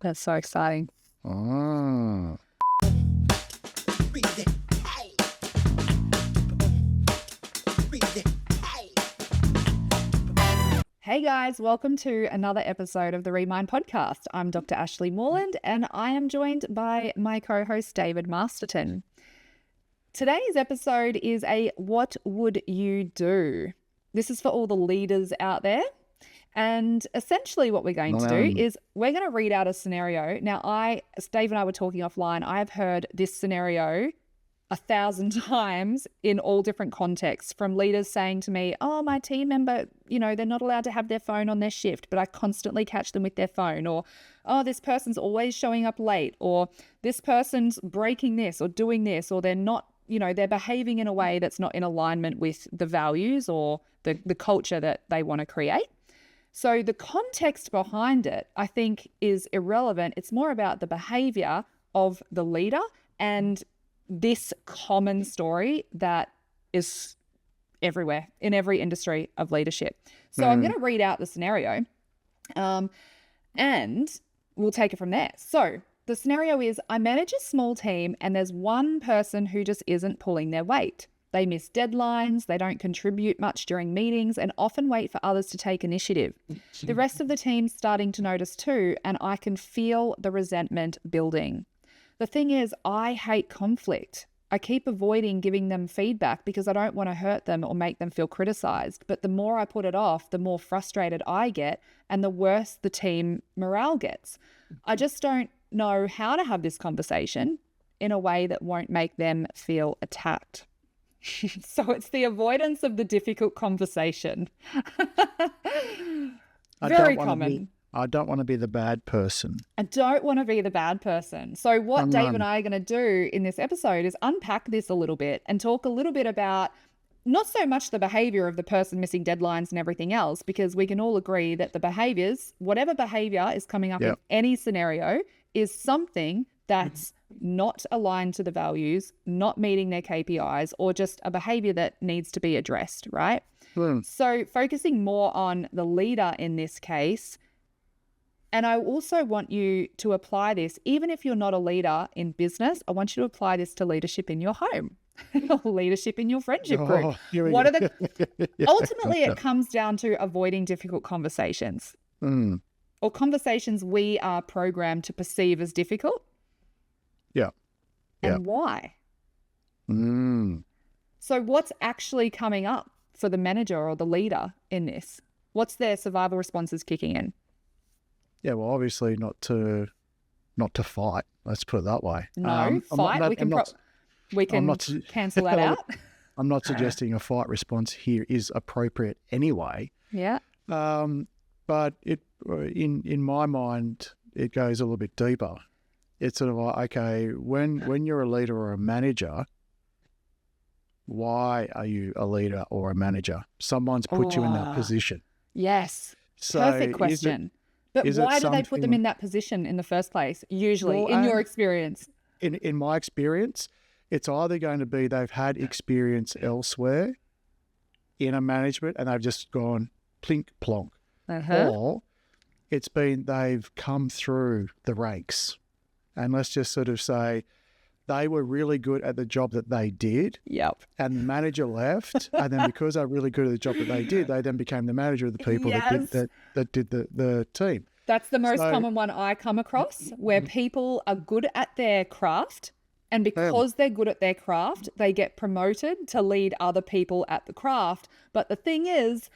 That's so exciting. Oh. Hey guys, welcome to another episode of the Remind podcast. I'm Dr. Ashleigh Moreland and I am joined by my co-host David Masterton. Today's episode is a What Would You Do? This is for all the leaders out there. And essentially what we're going to do is we're going to read out a scenario. Now, as Dave and I were talking offline, I've heard this scenario 1,000 times in all different contexts, from leaders saying to me, oh, my team member, they're not allowed to have their phone on their shift, but I constantly catch them with their phone. Or, oh, this person's always showing up late. Or this person's breaking this or doing this, or they're not, they're behaving in a way that's not in alignment with the values or the culture that they want to create. So the context behind it, I think, is irrelevant. It's more about the behavior of the leader and this common story that is everywhere in every industry of leadership. So I'm going to read out the scenario and we'll take it from there. So the scenario is, I manage a small team and there's one person who just isn't pulling their weight. They miss deadlines, they don't contribute much during meetings, and often wait for others to take initiative. The rest of the team's starting to notice too, and I can feel the resentment building. The thing is, I hate conflict. I keep avoiding giving them feedback because I don't want to hurt them or make them feel criticized. But the more I put it off, the more frustrated I get and the worse the team morale gets. I just don't know how to have this conversation in a way that won't make them feel attacked. So it's the avoidance of the difficult conversation. Very common. I don't want to be the bad person. I don't want to be the bad person. So what Dave and I are going to do in this episode is unpack this a little bit and talk a little bit about not so much the behavior of the person missing deadlines and everything else, because we can all agree that the behaviors, whatever behavior is coming up in any scenario, is something that's not aligned to the values, not meeting their KPIs, or just a behavior that needs to be addressed, right? So focusing more on the leader in this case. And I also want you to apply this, even if you're not a leader in business, I want you to apply this to leadership in your home, leadership in your friendship group. Ultimately, it comes down to avoiding difficult conversations or conversations we are programmed to perceive as difficult. And why? So what's actually coming up for the manager or the leader in this? What's their survival responses kicking in? Yeah, well, obviously not to fight. Let's put it that way. No, fight. We can cancel that out. I'm not suggesting a fight response here is appropriate anyway. Yeah. But in my mind, it goes a little bit deeper. It's sort of like, okay, when you're a leader or a manager, why are you a leader or a manager? Someone's put you in that position. Yes. So perfect question. But why do they put them in that position in the first place, usually, in your experience? In my experience, it's either going to be they've had experience elsewhere in a management and they've just gone plink plonk. Or it's been they've come through the ranks. And let's just sort of say they were really good at the job that they did. Yep. And the manager left. And then because they're really good at the job that they did, they then became the manager of the people that did the team. That's the most common one I come across, where people are good at their craft. And because they're good at their craft, they get promoted to lead other people at the craft. But the thing is,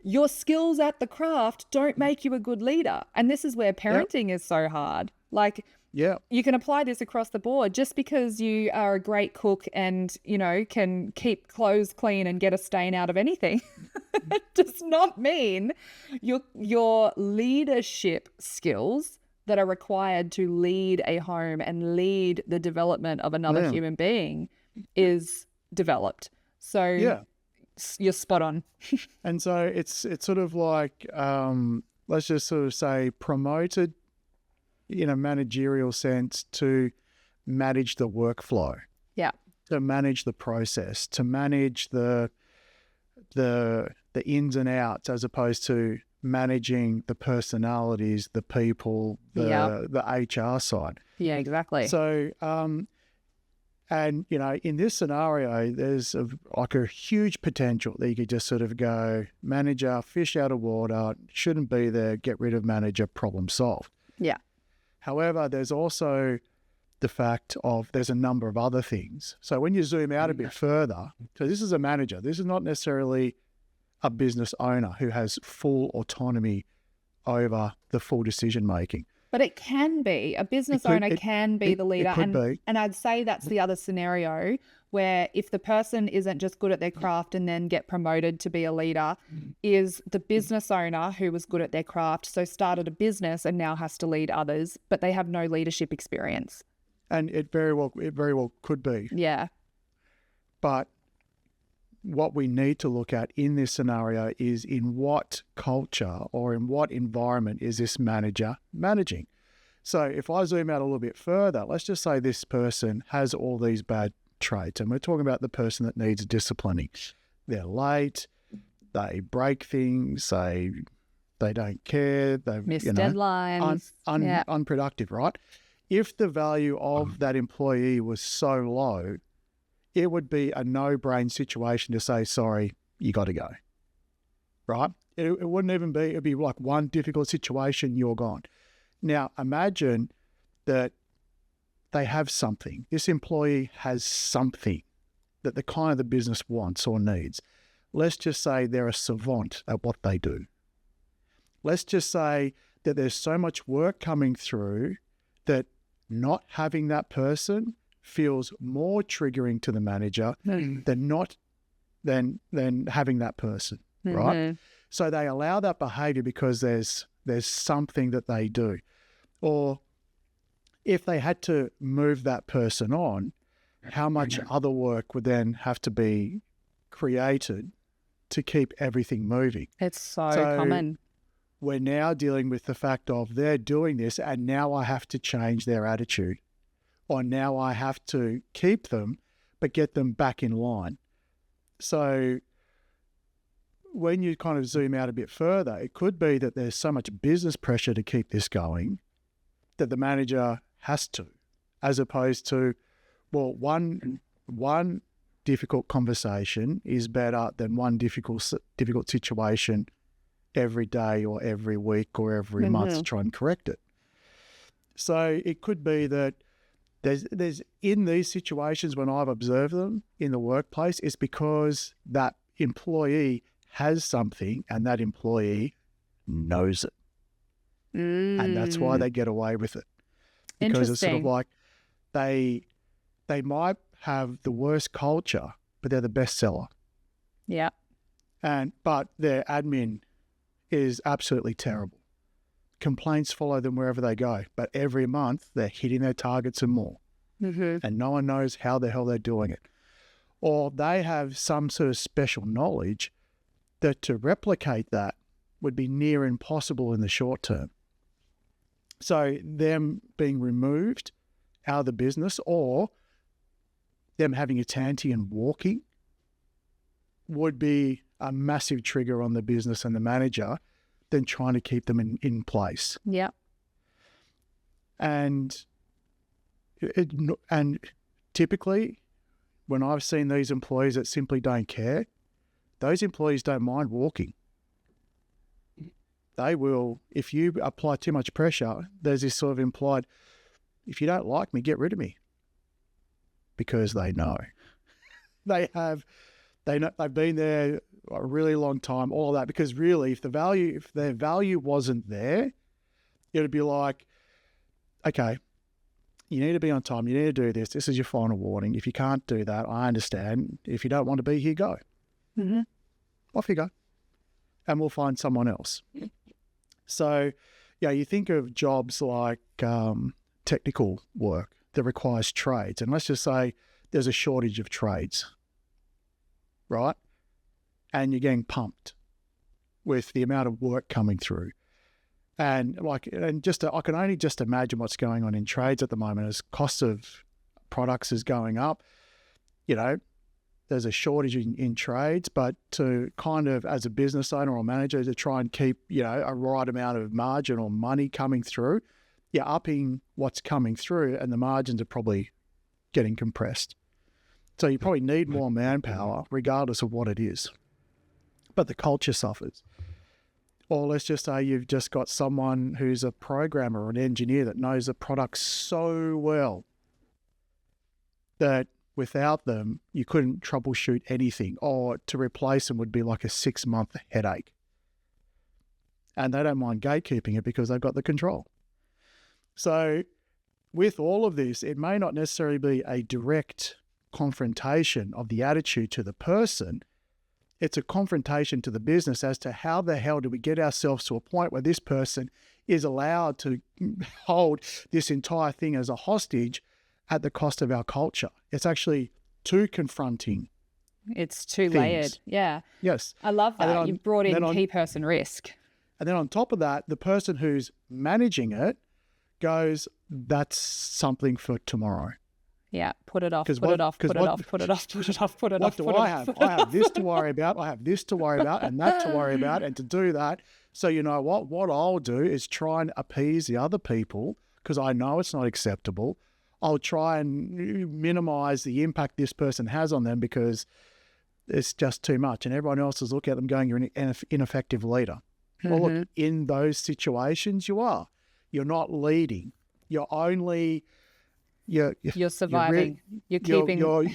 your skills at the craft don't make you a good leader. And this is where parenting is so hard. Like, you can apply this across the board. Just because you are a great cook and, can keep clothes clean and get a stain out of anything does not mean your leadership skills that are required to lead a home and lead the development of another human being is developed. So you're spot on. And so it's sort of like, let's just sort of say promoted in a managerial sense to manage the workflow. Yeah. To manage the process, to manage the ins and outs, as opposed to managing the personalities, the people, the HR side. Yeah, exactly. So, and, you know, in this scenario, there's a huge potential that you could just sort of go, manager, fish out of water, shouldn't be there, get rid of manager, problem solved. Yeah. However, there's also the fact of there's a number of other things. So when you zoom out a bit further, so this is a manager. This is not necessarily a business owner who has full autonomy over the full decision making. But it can be. A business owner can be the leader. It could be. And I'd say that's the other scenario where if the person isn't just good at their craft and then get promoted to be a leader, is the business owner who was good at their craft, so started a business and now has to lead others, but they have no leadership experience. And it very well could be. Yeah. But what we need to look at in this scenario is in what culture or in what environment is this manager managing? So if I zoom out a little bit further, let's just say this person has all these bad traits, and we're talking about the person that needs disciplining. They're late, they break things, they don't care, they miss deadlines, unproductive, right? If the value of that employee was so low, it would be a no-brain situation to say, sorry, you got to go, right? It wouldn't even be, it'd be like one difficult situation, you're gone. Now, imagine that they have something. This employee has something that the kind of the business wants or needs. Let's just say they're a savant at what they do. Let's just say that there's so much work coming through that not having that person feels more triggering to the manager than having that person, right? So they allow that behavior because there's something that they do. Or if they had to move that person on, how much other work would then have to be created to keep everything moving? It's so common. We're now dealing with the fact of they're doing this and now I have to change their attitude, or now I have to keep them but get them back in line. So when you kind of zoom out a bit further, it could be that there's so much business pressure to keep this going that the manager has to, as opposed to, well, one difficult conversation is better than one difficult situation every day or every week or every month to try and correct it. So it could be that there's in these situations when I've observed them in the workplace, it's because that employee has something and that employee knows it. And that's why they get away with it. Because it's sort of like they might have the worst culture, but they're the best seller. Yeah. But their admin is absolutely terrible. Complaints follow them wherever they go, but every month they're hitting their targets and more. And no one knows how the hell they're doing it. Or they have some sort of special knowledge that to replicate that would be near impossible in the short term. So them being removed out of the business, or them having a tanty and walking, would be a massive trigger on the business and the manager than trying to keep them in place. Yeah. And typically, when I've seen these employees that simply don't care, those employees don't mind walking. They will, if you apply too much pressure, there's this sort of implied, if you don't like me, get rid of me. Because they know. They've been there a really long time, all of that. Because really, if their value wasn't there, it would be like, okay, you need to be on time, you need to do this, this is your final warning. If you can't do that, I understand. If you don't want to be here, go. Off you go. And we'll find someone else. So, yeah, you think of jobs like technical work that requires trades. And let's just say there's a shortage of trades, right? And you're getting pumped with the amount of work coming through. And I can only just imagine what's going on in trades at the moment as cost of products is going up. You know, there's a shortage in trades, but to kind of, as a business owner or manager, to try and keep, a right amount of margin or money coming through, you're upping what's coming through and the margins are probably getting compressed. So you probably need more manpower regardless of what it is. But the culture suffers. Or let's just say you've just got someone who's a programmer or an engineer that knows the product so well that without them, you couldn't troubleshoot anything, or to replace them would be like a 6-month headache. And they don't mind gatekeeping it because they've got the control. So with all of this, it may not necessarily be a direct confrontation of the attitude to the person. It's a confrontation to the business as to how the hell do we get ourselves to a point where this person is allowed to hold this entire thing as a hostage at the cost of our culture. It's actually too confronting. It's too layered. Yeah. Yes. I love that. You've brought in key person risk. And then on top of that, the person who's managing it goes, that's something for tomorrow. Yeah, put it off, put it off. What do I have? I have this to worry about, I have this to worry about, and that to worry about, and to do that. So you know what I'll do is try and appease the other people because I know it's not acceptable. I'll try and minimize the impact this person has on them because it's just too much. And everyone else is looking at them going, you're an ineffective leader. Mm-hmm. Well, look, in those situations you are. You're not leading. You're only... You're surviving. You're a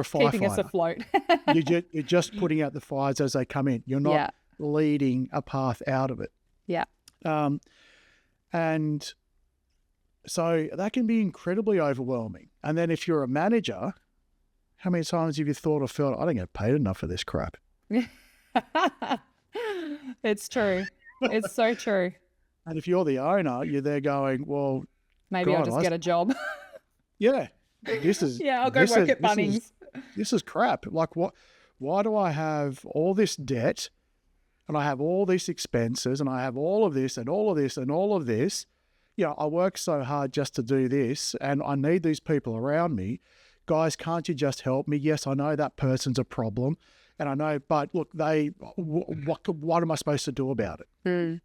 firefighter. Keeping us afloat. You're just putting out the fires as they come in. You're not leading a path out of it. Yeah. And so that can be incredibly overwhelming. And then if you're a manager, how many times have you thought or felt, I don't get paid enough for this crap? It's true. It's so true. And if you're the owner, you're there going, well, maybe I'll just get a job. Yeah. This is I'll go work at Bunnings. This is crap. Like what? Why do I have all this debt and I have all these expenses and I have all of this and all of this and all of this? I work so hard just to do this and I need these people around me. Guys, can't you just help me? Yes, I know that person's a problem and I know, but look, what am I supposed to do about it? Mm.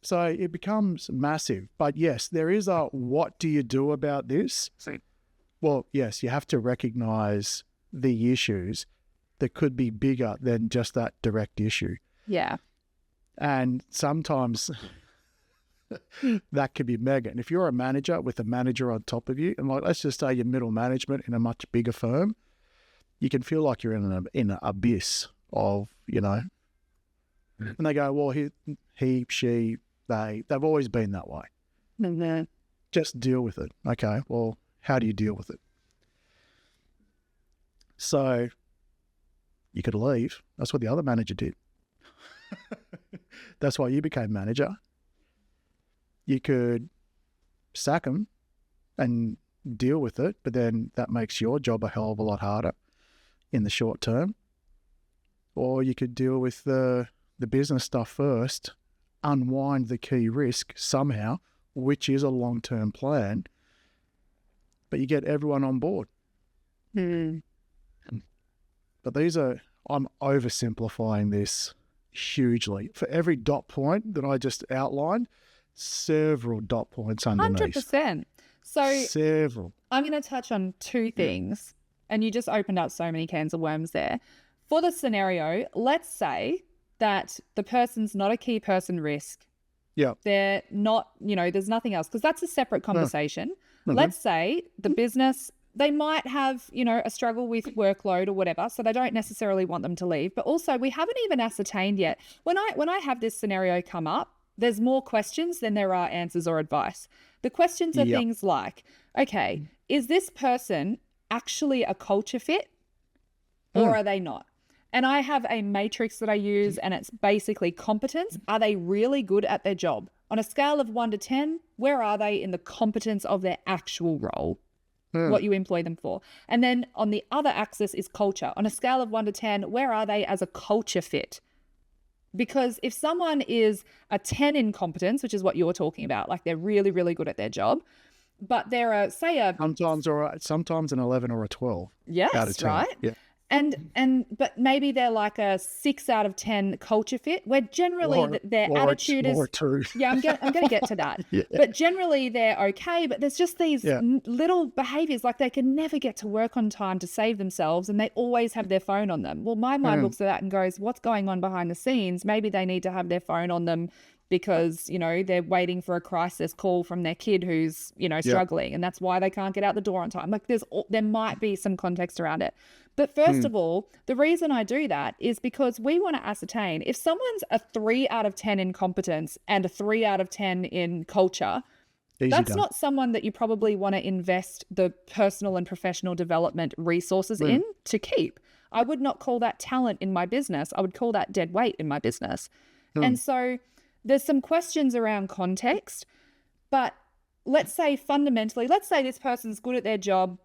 So it becomes massive. But yes, there is a what do you do about this? Well, yes, you have to recognize the issues that could be bigger than just that direct issue. Yeah. And sometimes that could be mega. And if you're a manager with a manager on top of you, and like let's just say you're middle management in a much bigger firm, you can feel like you're in an abyss of, and they go, well, he, she, they've always been that way. Mm-hmm. Just deal with it. Okay, well, how do you deal with it? So you could leave. That's what the other manager did. That's why you became manager. You could sack them and deal with it, but then that makes your job a hell of a lot harder in the short term. Or you could deal with the business stuff first, unwind the key risk somehow, which is a long-term plan, but you get everyone on board. Mm. But I'm oversimplifying this hugely. For every dot point that I just outlined, several dot points underneath. 100%. So several. I'm going to touch on two things, and you just opened up so many cans of worms there. For the scenario, let's say that the person's not a key person risk. Yeah. They're not, there's nothing else, because that's a separate conversation. Mm-hmm. Let's say the business, they might have, a struggle with workload or whatever, so they don't necessarily want them to leave. But also, we haven't even ascertained yet. When I have this scenario come up, there's more questions than there are answers or advice. The questions are things like, okay, is this person actually a culture fit or are they not? And I have a matrix that I use, and it's basically competence. Are they really good at their job? On a scale of 1 to 10, where are they in the competence of their actual role? What you employ them for? And then on the other axis is culture. On a scale of 1 to 10, where are they as a culture fit? Because if someone is a 10 in competence, which is what you're talking about, like they're really, really good at their job, but they're sometimes an 11 or a 12. Yes, right? Yeah. But maybe they're like a 6 out of 10 culture fit, where generally their attitude is, yeah, I'm gonna get to that. Yeah. But generally they're okay, but there's just these little behaviors, like they can never get to work on time to save themselves, and they always have their phone on them. Well, my mind looks at that and goes, what's going on behind the scenes? Maybe they need to have their phone on them because, you know, they're waiting for a crisis call from their kid who's, you know, struggling, and that's why they can't get out the door on time. Like there might be some context around it. But first of all, the reason I do that is because we want to ascertain if someone's a 3 out of 10 in competence and a 3 out of 10 in culture, that's not someone that you probably want to invest the personal and professional development resources in to keep. I would not call that talent in my business. I would call that dead weight in my business. And so there's some questions around context, but let's say fundamentally, let's say this person's good at their job,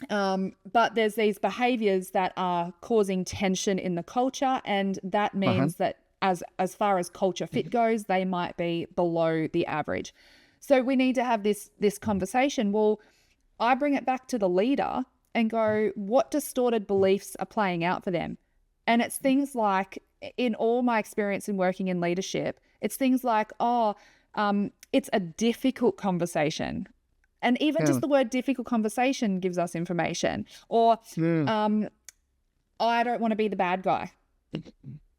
but there's these behaviors that are causing tension in the culture, and that means that as far as culture fit goes, they might be below the average. So we need to have this conversation. Well, I bring it back to the leader and go, what distorted beliefs are playing out for them? And it's things like, in all my experience in working in leadership, it's things like, it's a difficult conversation. And even just the word difficult conversation gives us information. Or I don't want to be the bad guy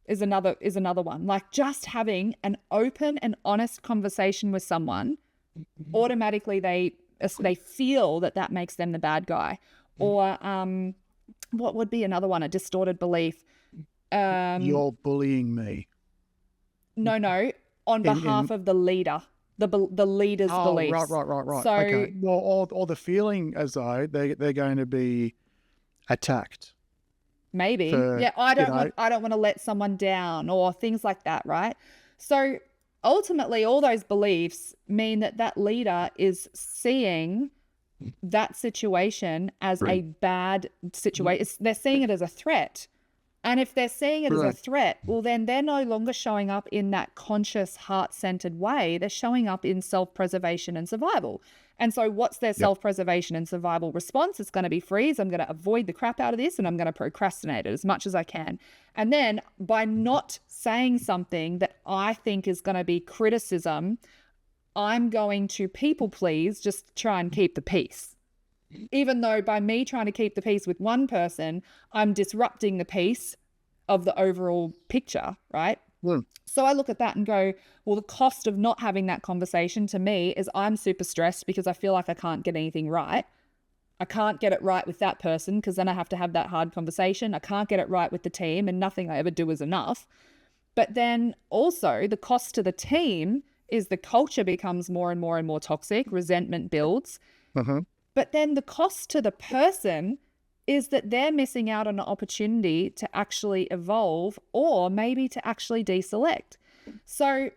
is another one. Like just having an open and honest conversation with someone, automatically they feel that makes them the bad guy. Or what would be another one? A distorted belief. You're bullying me. No, on behalf of the leader. The leader's beliefs. Right. So, okay. Well, or the feeling as though they're going to be attacked. Maybe. I don't want to let someone down, or things like that, right? So ultimately, all those beliefs mean that leader is seeing that situation as a bad situation. They're seeing it as a threat. And if they're seeing it as a threat, well, then they're no longer showing up in that conscious, heart-centered way. They're showing up in self-preservation and survival. And so what's their self-preservation and survival response? It's going to be freeze. I'm going to avoid the crap out of this, and I'm going to procrastinate it as much as I can. And then by not saying something that I think is going to be criticism, I'm going to people please, just try and keep the peace. Even though by me trying to keep the peace with one person, I'm disrupting the peace of the overall picture, right? So I look at that and go, well, the cost of not having that conversation to me is I'm super stressed because I feel like I can't get anything right. I can't get it right with that person because then I have to have that hard conversation. I can't get it right with the team, and nothing I ever do is enough. But then also the cost to the team is the culture becomes more and more and more toxic, resentment builds. But then the cost to the person is that they're missing out on an opportunity to actually evolve, or maybe to actually deselect. So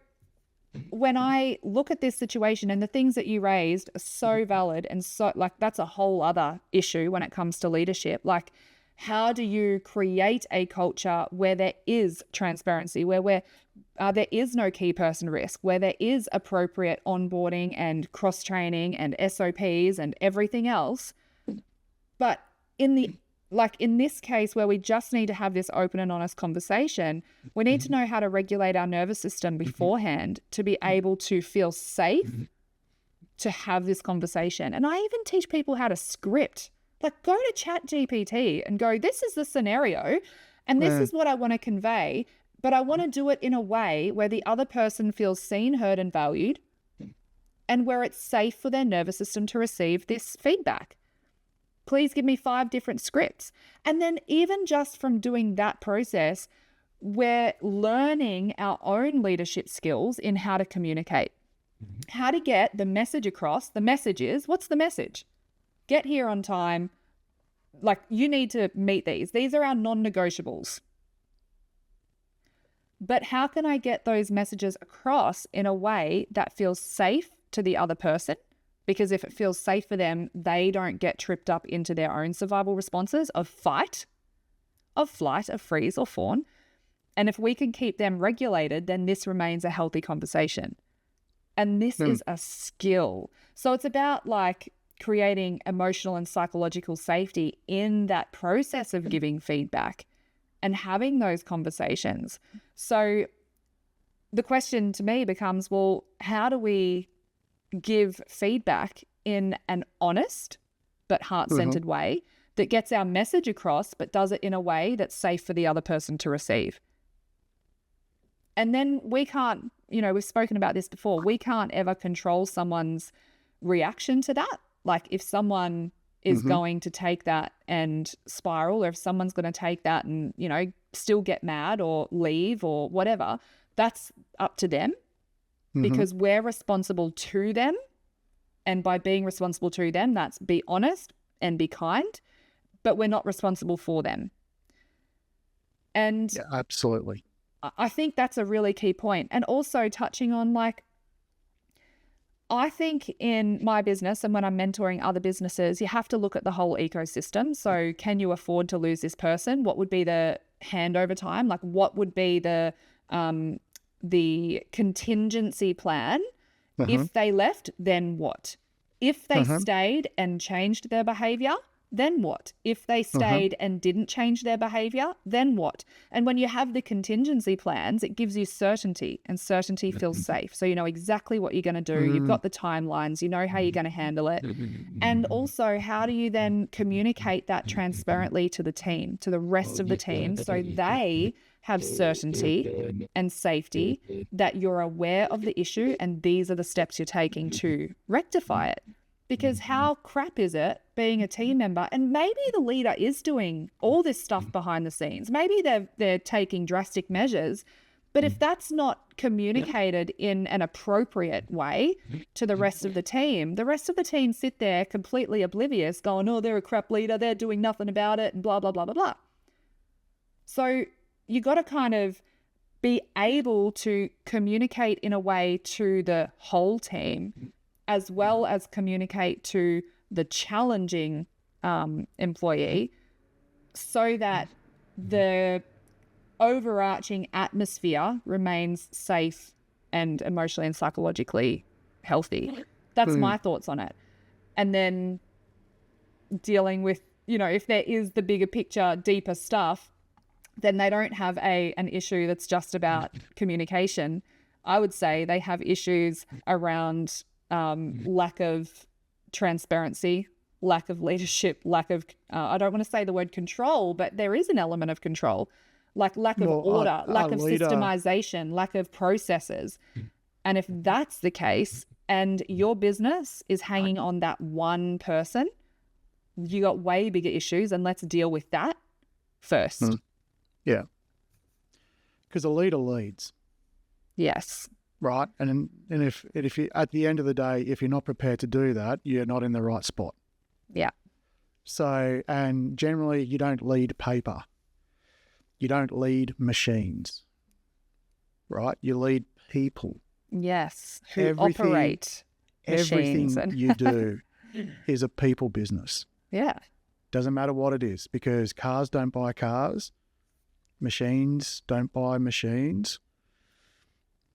when I look at this situation, and the things that you raised are so valid, and so like that's a whole other issue when it comes to leadership. Like, how do you create a culture where there is transparency, where there is no key person risk, where there is appropriate onboarding and cross-training and SOPs and everything else? But in this case where we just need to have this open and honest conversation, we need to know how to regulate our nervous system beforehand to be able to feel safe to have this conversation. And I even teach people how to script. Like, go to ChatGPT and go, this is the scenario and this is what I want to convey, but I want to do it in a way where the other person feels seen, heard, and valued, and where it's safe for their nervous system to receive this feedback. Please give me 5 different scripts. And then even just from doing that process, we're learning our own leadership skills in how to communicate, how to get the message across. The message is, what's the message? Get here on time. Like, you need to meet these. These are our non-negotiables. But how can I get those messages across in a way that feels safe to the other person? Because if it feels safe for them, they don't get tripped up into their own survival responses of fight, of flight, of freeze, or fawn. And if we can keep them regulated, then this remains a healthy conversation. And this is a skill. So it's about, like, creating emotional and psychological safety in that process of giving feedback and having those conversations. So the question to me becomes, well, how do we give feedback in an honest but heart-centered way that gets our message across, but does it in a way that's safe for the other person to receive? And then we can't, we've spoken about this before, we can't ever control someone's reaction to that. Like if someone is going to take that and spiral, or if someone's going to take that and, still get mad or leave or whatever, that's up to them, because we're responsible to them. And by being responsible to them, that's be honest and be kind, but we're not responsible for them. And yeah, absolutely. I think that's a really key point. And also touching on, like, I think in my business and when I'm mentoring other businesses, you have to look at the whole ecosystem. So can you afford to lose this person? What would be the handover time? Like what would be the contingency plan? If they left, then what? If they stayed and changed their behavior, then what? If they stayed and didn't change their behavior, then what? And when you have the contingency plans, it gives you certainty, and certainty feels safe. So you know exactly what you're going to do. You've got the timelines, you know how you're going to handle it. And also, how do you then communicate that transparently to the team, to the rest of the team, so they have certainty and safety that you're aware of the issue and these are the steps you're taking to rectify it? Because how crap is it being a team member, and maybe the leader is doing all this stuff behind the scenes. Maybe they're taking drastic measures, but if that's not communicated in an appropriate way to the rest of the team sit there completely oblivious going, oh, they're a crap leader, they're doing nothing about it, and blah, blah, blah, blah, blah. So you got to kind of be able to communicate in a way to the whole team, as well as communicate to the challenging employee, so that the overarching atmosphere remains safe and emotionally and psychologically healthy. That's my thoughts on it. And then dealing with, if there is the bigger picture, deeper stuff, then they don't have an issue that's just about communication. I would say they have issues around lack of transparency, lack of leadership, lack of, I don't want to say the word control, but there is an element of control, like lack of order, lack of systemization, lack of processes. And if that's the case and your business is hanging on that one person, you got way bigger issues, and let's deal with that first. Yeah. Because a leader leads. Yes. Right. And if you, at the end of the day, if you're not prepared to do that, you're not in the right spot. Yeah. So, and generally you don't lead paper. You don't lead machines. Right? You lead people. Yes. Who operate machines. Everything you do is a people business. Yeah. Doesn't matter what it is, because cars don't buy cars. Machines don't buy machines.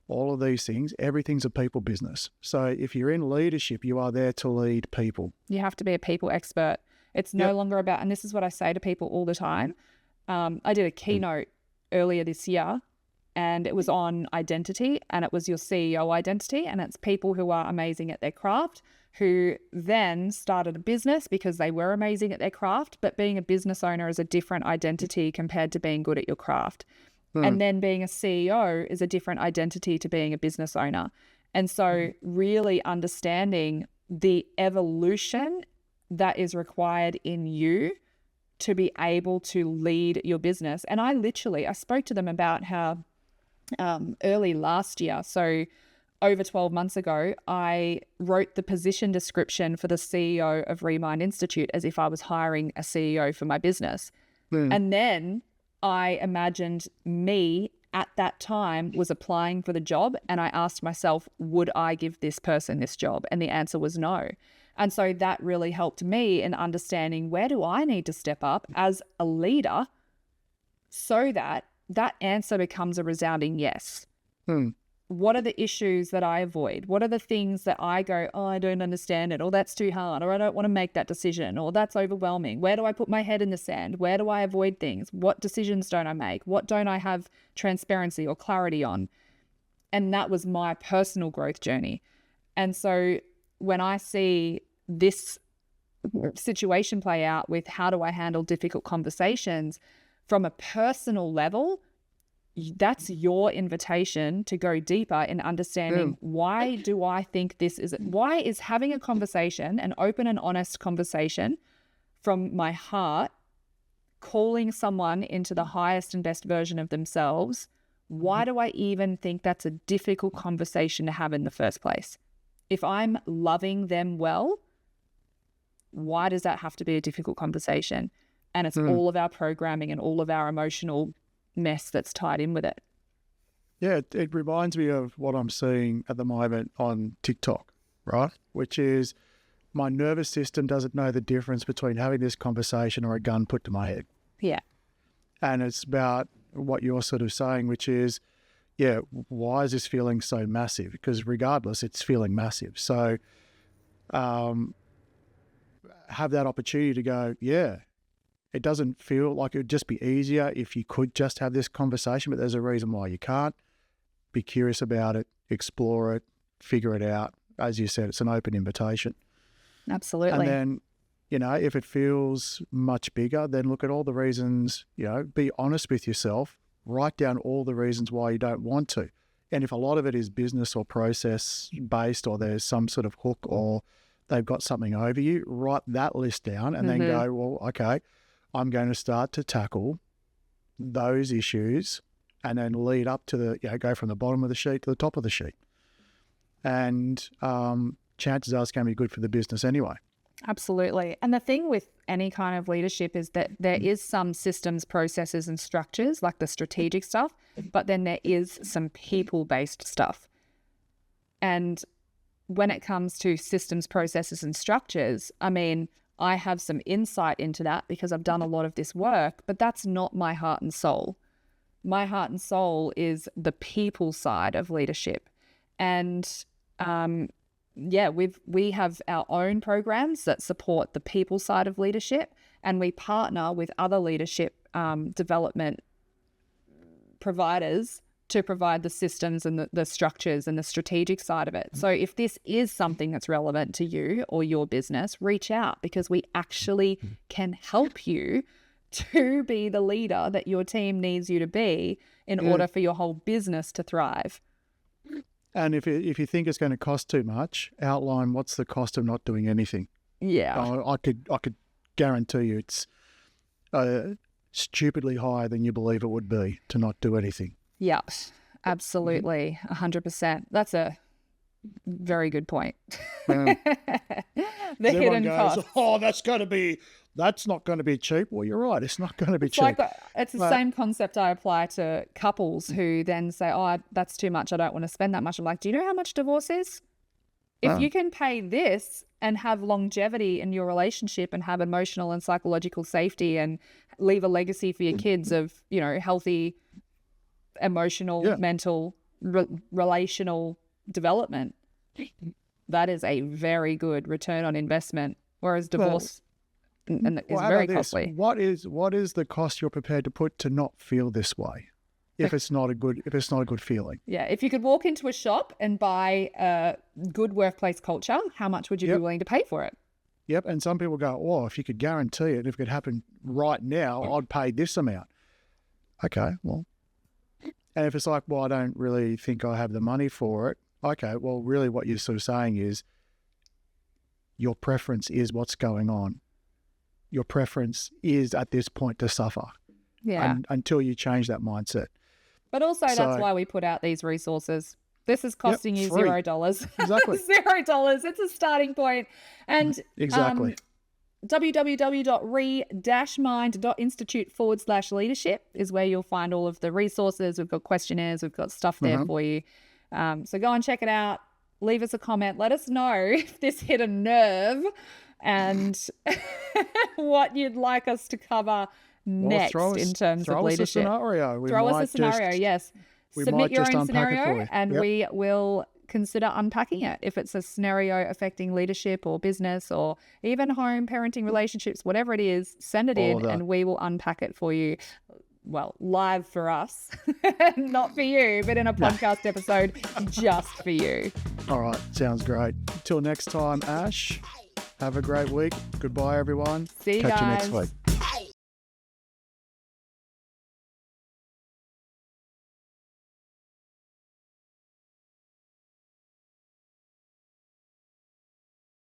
All of these things, everything's a people business. So if you're in leadership, you are there to lead people. You have to be a people expert. It's no longer about, and this is what I say to people all the time. I did a keynote earlier this year, and it was on identity, and it was your CEO identity, and it's people who are amazing at their craft, who then started a business because they were amazing at their craft, but being a business owner is a different identity compared to being good at your craft. And then being a CEO is a different identity to being a business owner. And so really understanding the evolution that is required in you to be able to lead your business. And I spoke to them about how early last year, so over 12 months ago, I wrote the position description for the CEO of Remind Institute as if I was hiring a CEO for my business. And then I imagined me at that time was applying for the job, and I asked myself, would I give this person this job? And the answer was no. And so that really helped me in understanding, where do I need to step up as a leader so that that answer becomes a resounding yes. what are the issues that I avoid? What are the things that I go, oh, I don't understand it, or that's too hard, or I don't want to make that decision, or that's overwhelming? Where do I put my head in the sand? Where do I avoid things? What decisions don't I make? What don't I have transparency or clarity on? And that was my personal growth journey. And so when I see this situation play out with how do I handle difficult conversations from a personal level, that's your invitation to go deeper in understanding why do I think this is, why is having a conversation, an open and honest conversation from my heart, calling someone into the highest and best version of themselves, why do I even think that's a difficult conversation to have in the first place? If I'm loving them well, why does that have to be a difficult conversation? And it's all of our programming and all of our emotional mess that's tied in with it. Yeah, it reminds me of what I'm seeing at the moment on TikTok, right? Which is my nervous system doesn't know the difference between having this conversation or a gun put to my head. Yeah. And it's about what you're sort of saying, which is, yeah, why is this feeling so massive? Because regardless, it's feeling massive. So have that opportunity to go, yeah, it doesn't feel like it would just be easier if you could just have this conversation, but there's a reason why you can't. Be curious about it, explore it, figure it out. As you said, it's an open invitation. Absolutely. And then, you know, if it feels much bigger, then look at all the reasons, you know, be honest with yourself, write down all the reasons why you don't want to. And if a lot of it is business or process based, or there's some sort of hook, or they've got something over you, write that list down and then go, well, okay, I'm going to start to tackle those issues and then lead up to the, you know, go from the bottom of the sheet to the top of the sheet. And chances are it's going to be good for the business anyway. Absolutely. And the thing with any kind of leadership is that there is some systems, processes and structures, like the strategic stuff, but then there is some people-based stuff. And when it comes to systems, processes and structures, I mean, I have some insight into that because I've done a lot of this work, but that's not my heart and soul. My heart and soul is the people side of leadership. And we have our own programs that support the people side of leadership, and we partner with other leadership development providers to provide the systems and the structures and the strategic side of it. So if this is something that's relevant to you or your business, reach out, because we actually can help you to be the leader that your team needs you to be in order for your whole business to thrive. And if you think it's going to cost too much, outline what's the cost of not doing anything. Yeah. I could guarantee you it's stupidly higher than you believe it would be to not do anything. Yeah, absolutely. 100%. That's a very good point. The hidden cost. Oh, that's not going to be cheap. Well, you're right. It's not going to be cheap. It's the same concept I apply to couples who then say, oh, that's too much. I don't want to spend that much. I'm like, do you know how much divorce is? If you can pay this and have longevity in your relationship and have emotional and psychological safety and leave a legacy for your kids of, you know, healthy, emotional, mental, relational development, that is a very good return on investment. Whereas divorce is very costly. What is the cost you're prepared to put to not feel this way? If it's not a good feeling. Yeah. If you could walk into a shop and buy a good workplace culture, how much would you be willing to pay for it? Yep. And some people go, oh, if you could guarantee it, if it could happen right now, I'd pay this amount. Okay, well. And if it's like, well, I don't really think I have the money for it. Okay, well, really what you're sort of saying is your preference is what's going on. Your preference is at this point to suffer. Yeah. Until you change that mindset. But also that's why we put out these resources. This is costing you free. $0. Exactly. $0. It's a starting point. And exactly. www.re-mind.institute/leadership is where you'll find all of the resources. We've got questionnaires. We've got stuff there for you. So go and check it out. Leave us a comment. Let us know if this hit a nerve and what you'd like us to cover next in terms of leadership. Throw us a scenario. Throw us a scenario, yes. We submit might your just own unpack it for scenario you. and Yep. we will consider unpacking it. If it's a scenario affecting leadership or business or even home, parenting, relationships, whatever it is, send it All in of that. and we will unpack it for you. Well, live for us, not for you, but in a podcast episode just for you. All right. Sounds great. Till next time, Ash, have a great week. Goodbye, everyone. See you Catch guys. you next week.